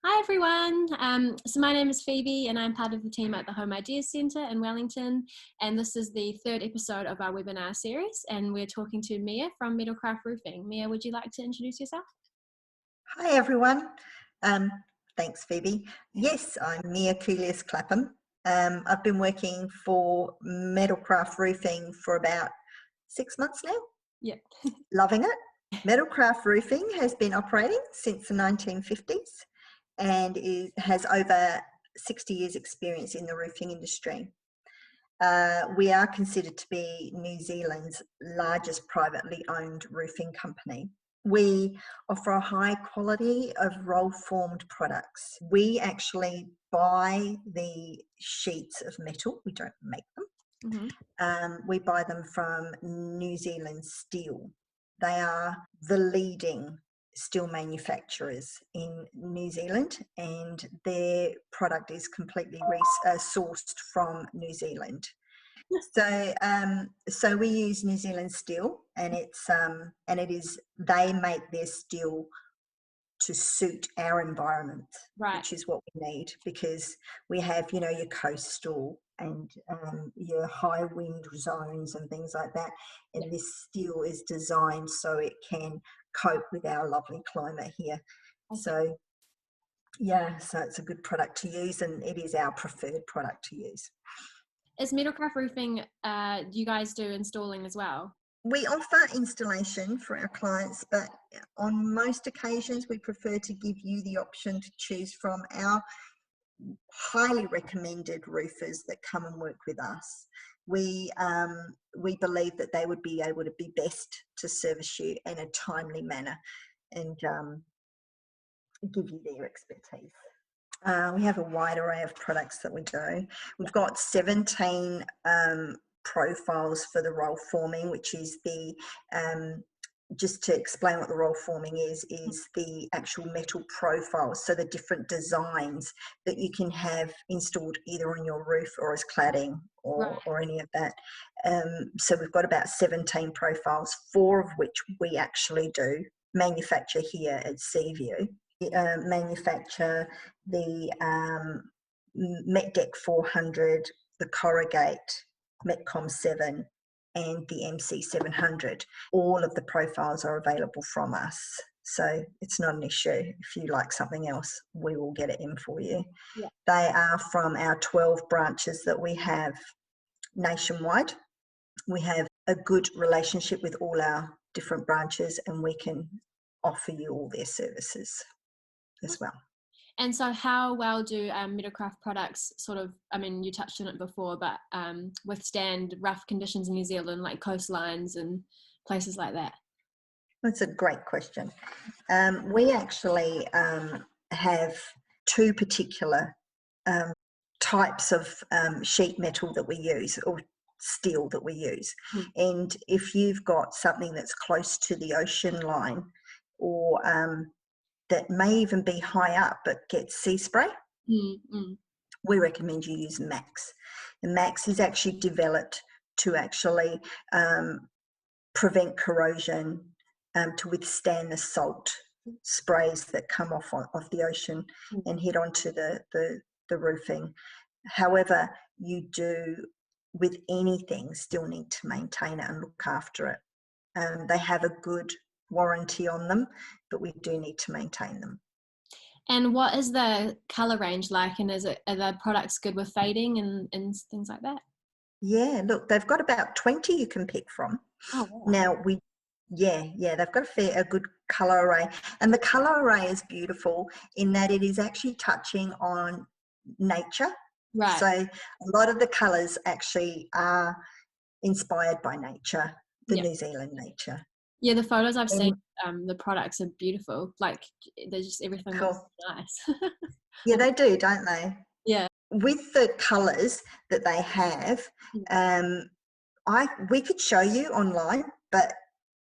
Hi everyone. So my name is Phoebe and I'm part of the team at the Home Ideas Centre in Wellington, and this is the third episode of our webinar series, and we're talking to Mia from Metalcraft Roofing. Mia, would you like to introduce yourself? Hi everyone. Thanks Phoebe. Yes, I'm Mia Clapham. I've been working for Metalcraft Roofing for about 6 months now. Yeah. Loving it. Metalcraft Roofing has been operating since the 1950s and has over 60 years experience in the roofing industry. We are considered to be New Zealand's largest privately owned roofing company. We offer a high quality of roll-formed products. We actually buy the sheets of metal. We don't make them. We buy them from New Zealand Steel. They are the leading steel manufacturers in New Zealand, and their product is completely sourced from New Zealand. So we use New Zealand steel, and they make their steel to suit our environment, Right. which is what we need, because we have, your coastal and your high wind zones and things like that, and this steel is designed so it can cope with our lovely climate here. Okay. So it's a good product to use, and it is our preferred product to use. Is Metalcraft Roofing, do you guys do installing as well? We offer installation for our clients, but on most occasions we prefer to give you the option to choose from our highly recommended roofers that come and work with us. We believe that they would be able to be best to service you in a timely manner and give you their expertise. We have a wide array of products that we do. We've got 17 profiles for the roll forming, which is the just to explain what the roll forming is the actual metal profiles, so the different designs that you can have installed either on your roof or as cladding or any of that. So we've got about 17 profiles, 4 of which we actually do manufacture here at Seaview. Manufacture the MetDeck 400, the Corrugate, Metcom 7 and the MC 700. All of the profiles are available from us, so it's not an issue. If you like something else, we will get it in for you. Yeah. They are from our 12 branches that we have nationwide. We have a good relationship with all our different branches, and we can offer you all their services as well. And so how well do Metalcraft products you touched on it before, but withstand rough conditions in New Zealand, like coastlines and places like that? That's a great question. We actually have 2 particular types of sheet metal that we use, or steel that we use. And if you've got something that's close to the ocean line, or that may even be high up but gets sea spray, we recommend you use Max. And Max is actually developed to actually prevent corrosion, to withstand the salt sprays that come off of the ocean and hit onto the roofing. However, you do, with anything, still need to maintain it and look after it. They have a good warranty on them, but we do need to maintain them. And what is the colour range like, and are the products good with fading and things like that? Yeah, look, they've got about 20 you can pick from. Oh, wow. Now they've got a good colour array, and the colour array is beautiful in that it is actually touching on nature. Right. So a lot of the colours actually are inspired by nature, the New Zealand nature. Yeah, the photos I've seen, the products are beautiful. Like, they're just, everything looks nice. Yeah, they do, don't they? Yeah. With the colours that they have, we could show you online, but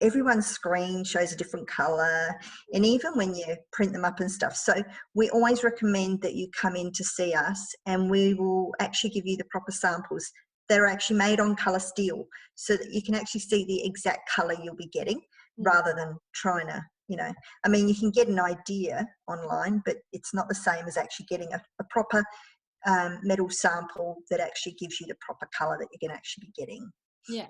everyone's screen shows a different colour, and even when you print them up and stuff. So we always recommend that you come in to see us, and we will actually give you the proper samples. They're actually made on colour steel, so that you can actually see the exact colour you'll be getting, rather than trying to you know, I mean, you can get an idea online, but it's not the same as actually getting a proper metal sample that actually gives you the proper colour that you're going to actually be getting. Yeah.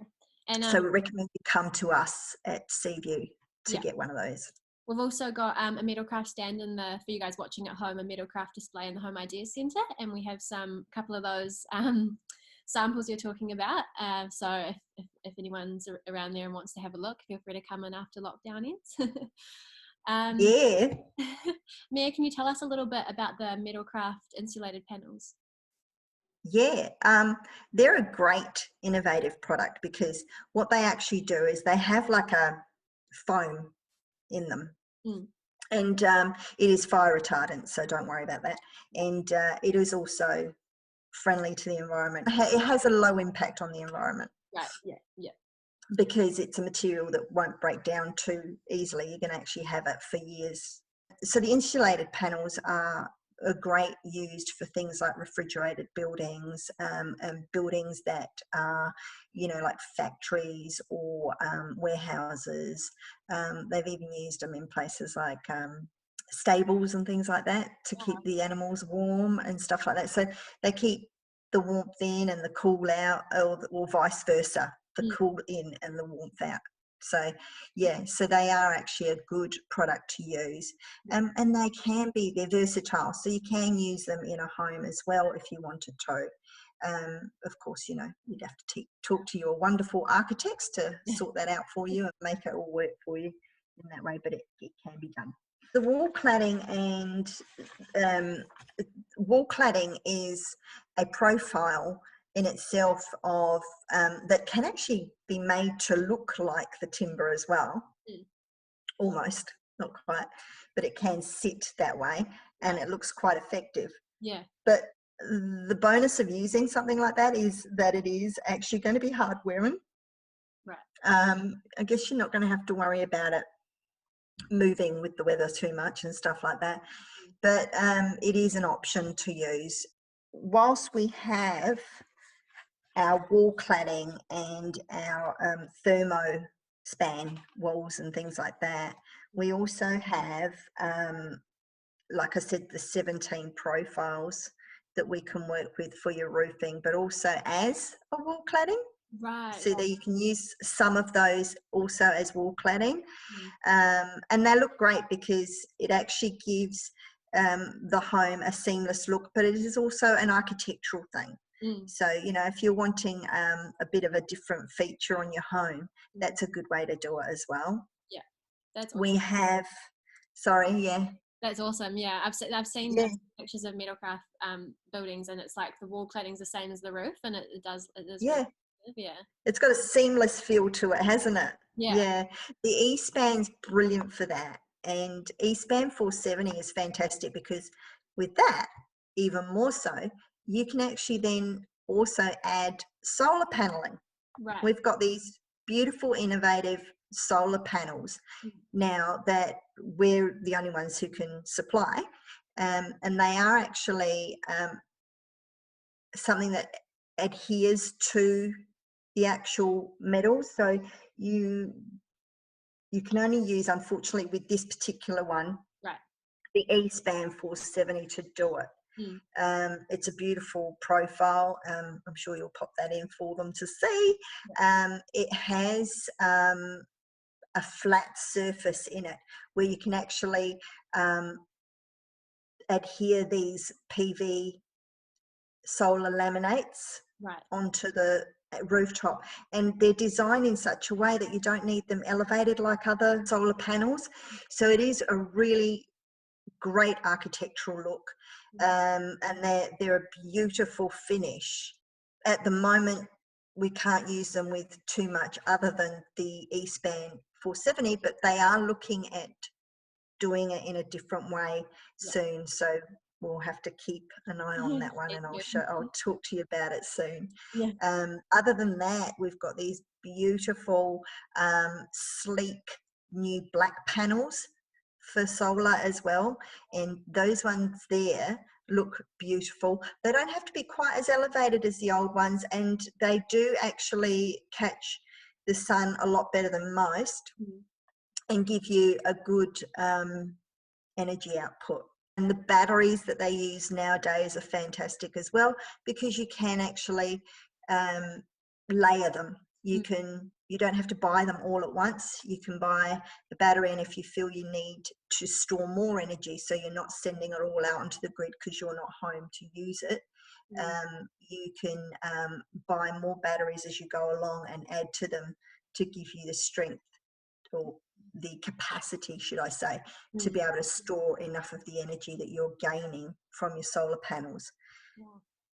And So we recommend you come to us at Seaview to yeah. get one of those. We've also got a Metalcraft stand for you guys watching at home, a Metalcraft display in the Home Ideas Centre, and we have couple of those samples you're talking about. So if anyone's around there and wants to have a look, feel free to come in after lockdown ends. Yeah. Mia, can you tell us a little bit about the Metalcraft insulated panels? Yeah, they're a great innovative product because what they actually do is they have like a foam in them. Mm. And it is fire retardant, so don't worry about that. And it is also friendly to the environment. It has a low impact on the environment. Right, yeah, yeah. Because it's a material that won't break down too easily. You can actually have it for years. So the insulated panels are great used for things like refrigerated buildings, and buildings that are, you know, like factories or warehouses. They've even used them in places like stables and things like that to keep the animals warm and stuff like that. So they keep the warmth in and the cool out, or vice versa, the cool in and the warmth out. So yeah, so they are actually a good product to use, and they're versatile, so you can use them in a home as well if you wanted to. Of course, you know, you'd have to talk to your wonderful architects to sort that out for you and make it all work for you in that way, but it can be done. The wall cladding wall cladding is a profile in itself of that can actually be made to look like the timber as well. Almost, not quite, but it can sit that way and it looks quite effective. Yeah. But the bonus of using something like that is that it is actually going to be hard wearing. Right. I guess you're not going to have to worry about it moving with the weather too much and stuff like that, but it is an option to use. Whilst we have our wall cladding and our thermo span walls and things like that, we also have, like I said, the 17 profiles that we can work with for your roofing, but also as a wall cladding. Right. So that you can use some of those also as wall cladding. And they look great because it actually gives the home a seamless look, but it is also an architectural thing. So, you know, if you're wanting a bit of a different feature on your home, that's a good way to do it as well. Yeah, that's awesome. We have, sorry, yeah. That's awesome. Yeah, I've seen the pictures of Metalcraft buildings, and it's like the wall cladding's the same as the roof, and it is. Yeah. Yeah. It's got a seamless feel to it, hasn't it? Yeah. Yeah. The E-span's brilliant for that. And E-span 470 is fantastic because with that, even more so, you can actually then also add solar paneling. Right. We've got these beautiful, innovative solar panels now that we're the only ones who can supply. And they are actually something that adheres to the actual metal. So you can only use, unfortunately, with this particular one, right, the E-span 470 to do it. It's a beautiful profile. I'm sure you'll pop that in for them to see. It has a flat surface in it where you can actually adhere these PV solar laminates onto the rooftop, and they're designed in such a way that you don't need them elevated like other solar panels. So it is a really great architectural look, and they're a beautiful finish. At the moment, we can't use them with too much other than the E-span 470, but they are looking at doing it in a different way soon. So we'll have to keep an eye on that one, and I'll talk to you about it soon. Other than that, we've got these beautiful, sleek new black panels for solar as well, and those ones there look beautiful. They don't have to be quite as elevated as the old ones, and they do actually catch the sun a lot better than most. and give you a good energy output. And the batteries that they use nowadays are fantastic as well, because you can actually layer them. You don't have to buy them all at once. You can buy the battery, and if you feel you need to store more energy, so you're not sending it all out onto the grid because you're not home to use it, you can buy more batteries as you go along and add to them to give you the strength, or the capacity, should I say, to be able to store enough of the energy that you're gaining from your solar panels.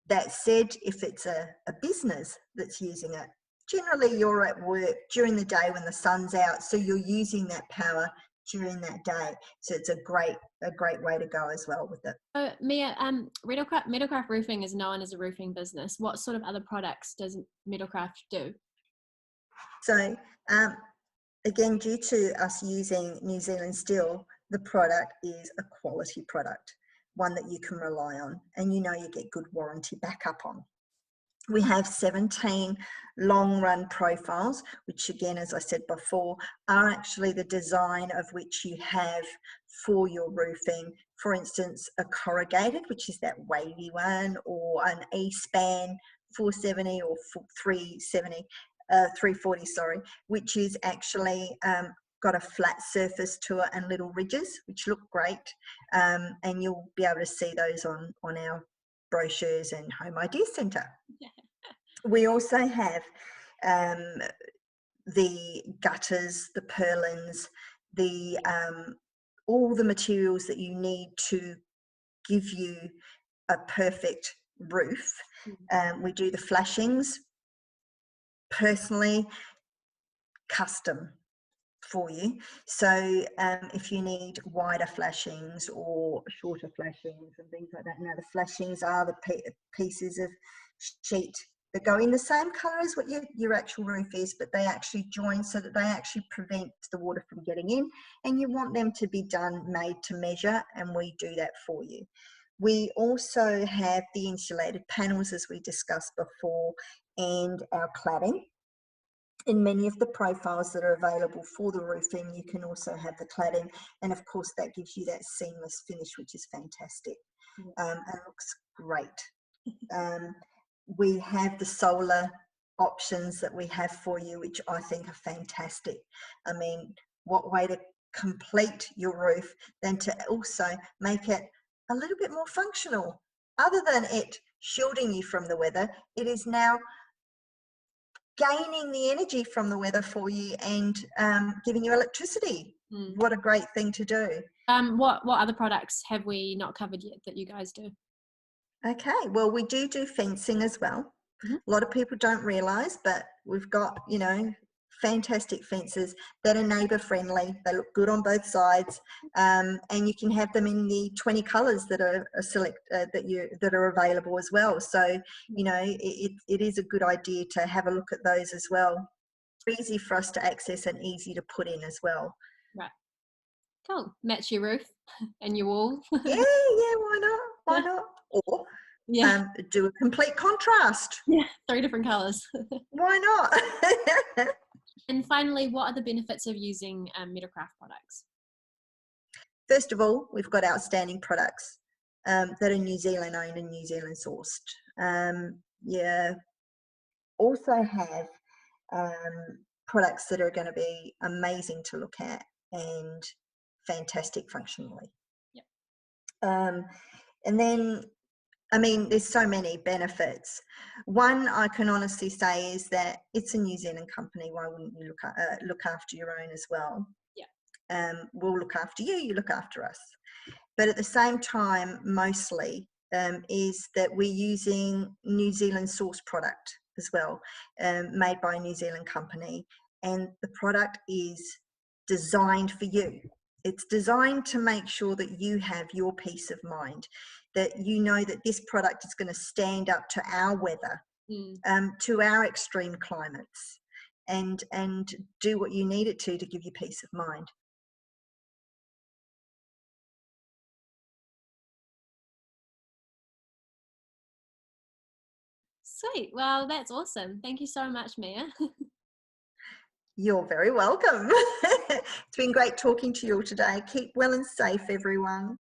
That said, if it's a business that's using it, generally you're at work during the day when the sun's out, so you're using that power during that day. So it's a great way to go as well with it. So Mia, Metalcraft Roofing is known as a roofing business. What sort of other products does Metalcraft do? So again, due to us using New Zealand steel, the product is a quality product, one that you can rely on, and you get good warranty backup on. We have 17 long-run profiles, which again, as I said before, are actually the design of which you have for your roofing. For instance, a corrugated, which is that wavy one, or an E-span 470 or 370. 340, sorry, which is actually got a flat surface to it and little ridges, which look great, and you'll be able to see those on our brochures and Home Ideas Centre. We also have the gutters, the purlins, all the materials that you need to give you a perfect roof. We do the flashings, personally custom for you. So if you need wider flashings or shorter flashings and things like that, now the flashings are the pieces of sheet that go in the same colour as what your actual roof is, but they actually join so that they actually prevent the water from getting in, and you want them to be made to measure, and we do that for you. We also have the insulated panels, as we discussed before, and our cladding. In many of the profiles that are available for the roofing, you can also have the cladding, and of course that gives you that seamless finish, which is fantastic and looks great. We have the solar options that we have for you, which I think are fantastic. I mean, what way to complete your roof than to also make it a little bit more functional? Other than it shielding you from the weather, it is now gaining the energy from the weather for you and giving you electricity. What a great thing to do. What other products have we not covered yet that you guys do? Okay, well, we do fencing as well. A lot of people don't realise, but we've got, fantastic fences that are neighbour friendly. They look good on both sides, and you can have them in the 20 colours that are that are available as well. So it is a good idea to have a look at those as well. It's easy for us to access and easy to put in as well. Right. Cool. Match your roof and your wall. yeah, why not? Or do a complete contrast. Yeah, 3 different colours. Why not? And finally, what are the benefits of using Metalcraft products? First of all, we've got outstanding products that are New Zealand owned and New Zealand sourced. Also have products that are going to be amazing to look at and fantastic functionally. Yep. And then, I mean, there's so many benefits. One I can honestly say is that it's a New Zealand company. Why wouldn't you look after your own as well? Yeah. We'll look after you, you look after us. But at the same time, mostly is that we're using New Zealand source product as well, made by a New Zealand company. And the product is designed for you. It's designed to make sure that you have your peace of mind, that you know that this product is going to stand up to our weather, to our extreme climates, and do what you need it to give you peace of mind. Sweet. Well, that's awesome. Thank you so much, Mia. You're very welcome. It's been great talking to you all today. Keep well and safe, everyone.